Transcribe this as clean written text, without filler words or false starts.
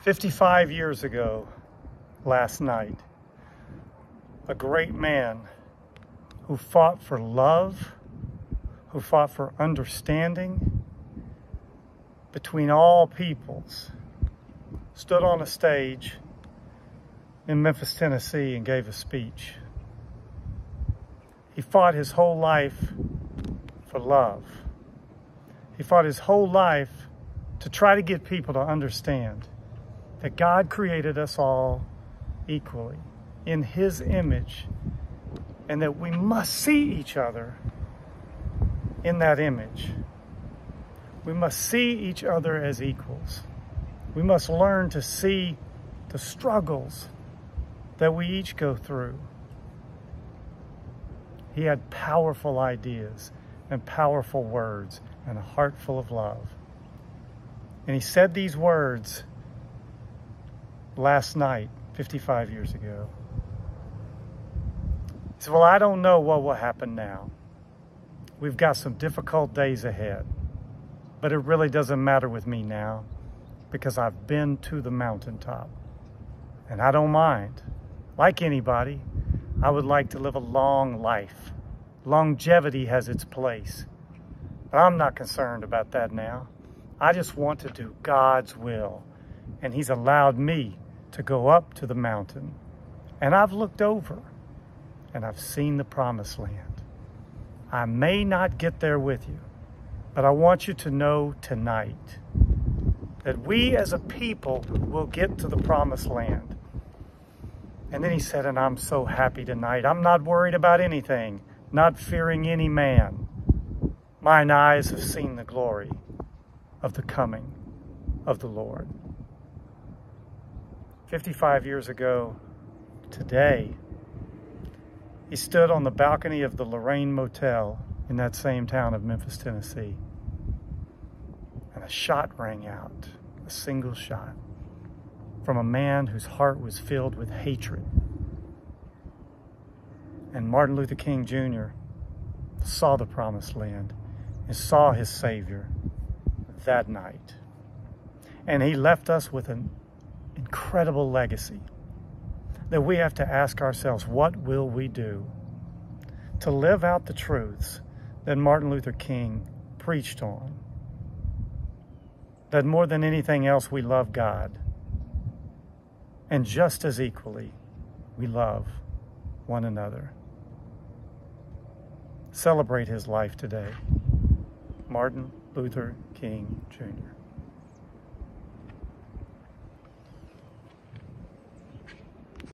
55 years ago, last night, a great man who fought for love, who fought for understanding between all peoples, stood on a stage in Memphis, Tennessee, and gave a speech. He fought his whole life for love. He fought his whole life to try to get people to understand that God created us all equally in His image, and that we must see each other in that image. We must see each other as equals. We must learn to see the struggles that we each go through. He had powerful ideas and powerful words and a heart full of love. And he said these words last night, 55 years ago. He said, well, I don't know what will happen now. We've got some difficult days ahead, but it really doesn't matter with me now because I've been to the mountaintop and I don't mind. Like anybody, I would like to live a long life. Longevity has its place, but I'm not concerned about that now. I just want to do God's will, and He's allowed me to go up to the mountain, and I've looked over and I've seen the promised land. I may not get there with you, but I want you to know tonight that we as a people will get to the promised land. And then he said, and I'm so happy tonight. I'm not worried about anything, not fearing any man. Mine eyes have seen the glory of the coming of the Lord. 55 years ago today, he stood on the balcony of the Lorraine Motel in that same town of Memphis, Tennessee. And a shot rang out, a single shot, from a man whose heart was filled with hatred. And Martin Luther King Jr. saw the promised land and saw his Savior that night. And he left us with an incredible legacy that we have to ask ourselves, what will we do to live out the truths that Martin Luther King preached on? That more than anything else, we love God. And just as equally, we love one another. Celebrate his life today. Martin Luther King Jr.